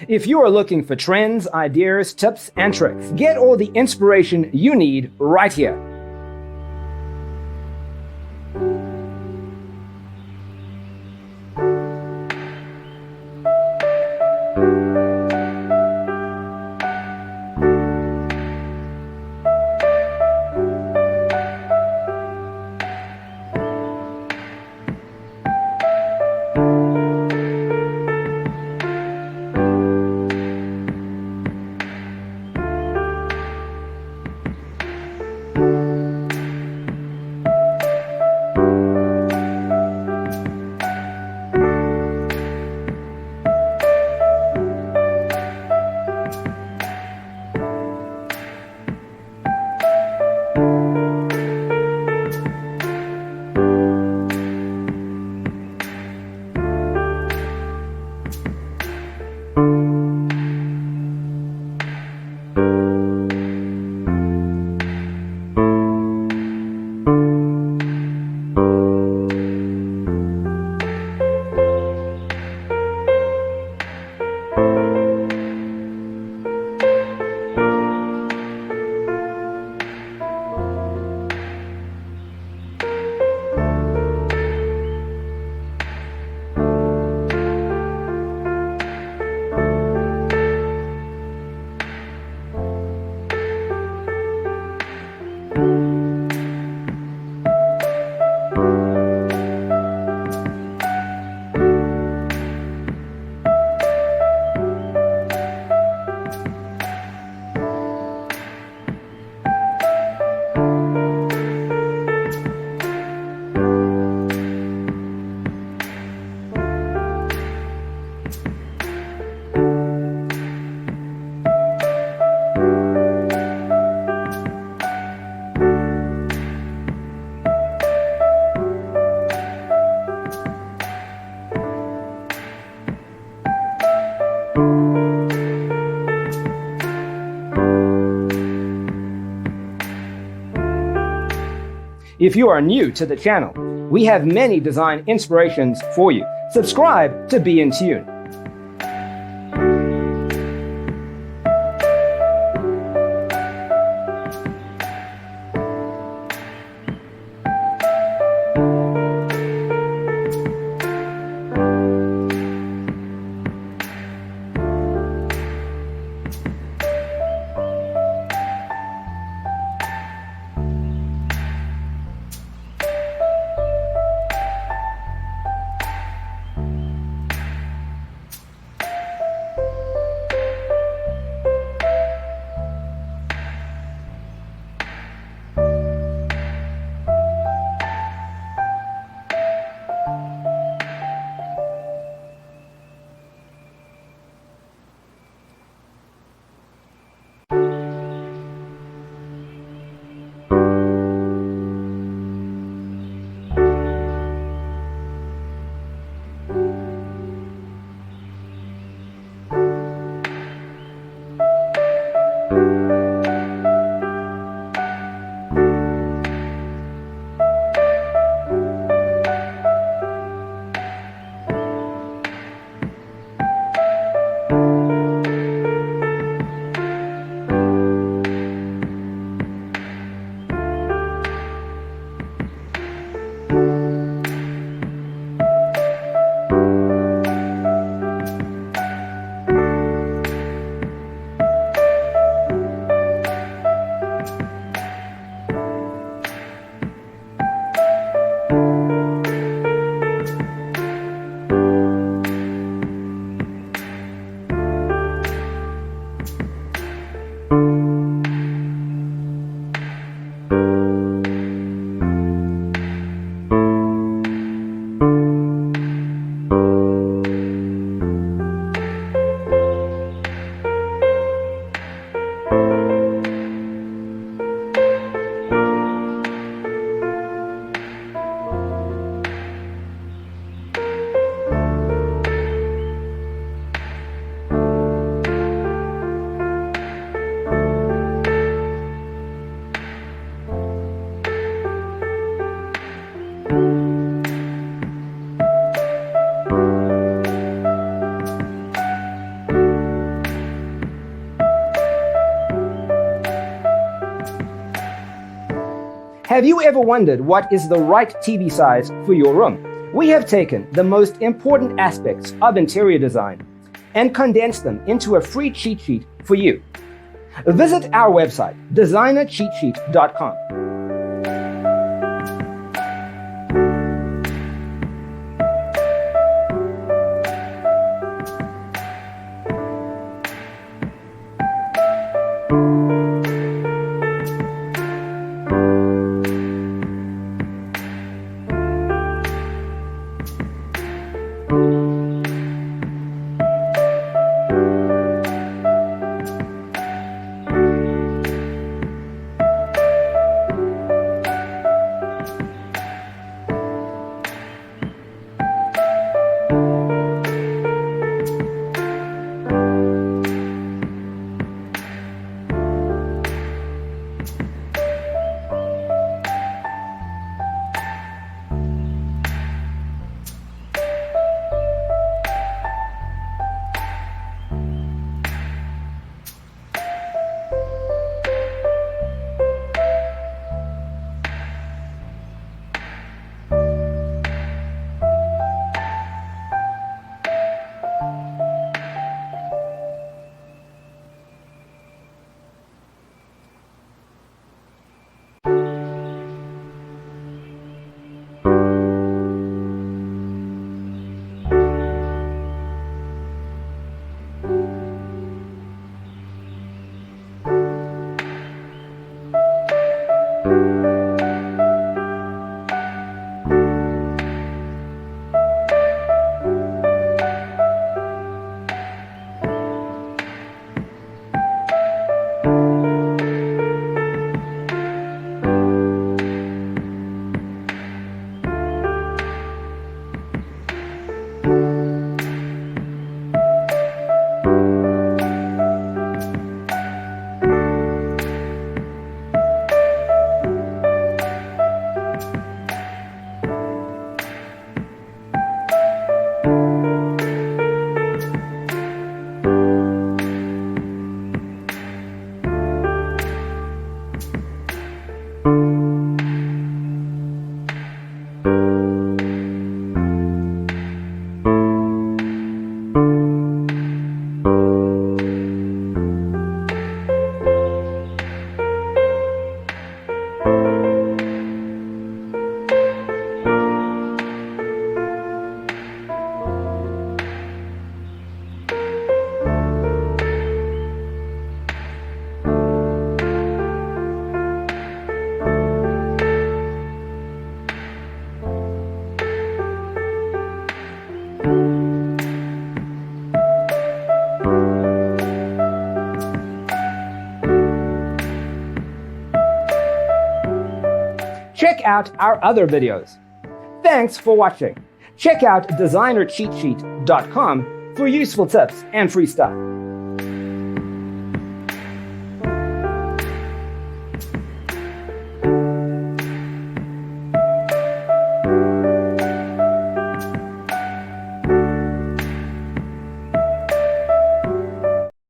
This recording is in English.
If you are looking for trends, ideas, tips, and tricks, get all the inspiration you need right here. If you are new to the channel, we have many design inspirations for you. Subscribe to be in tune. Have you ever wondered what is the right TV size for your room? We have taken the most important aspects of interior design and condensed them into a free cheat sheet for you. Visit our website, designercheatsheet.com. Check out our other videos. Thanks for watching. Check out designercheatsheet.com for useful tips and free stuff.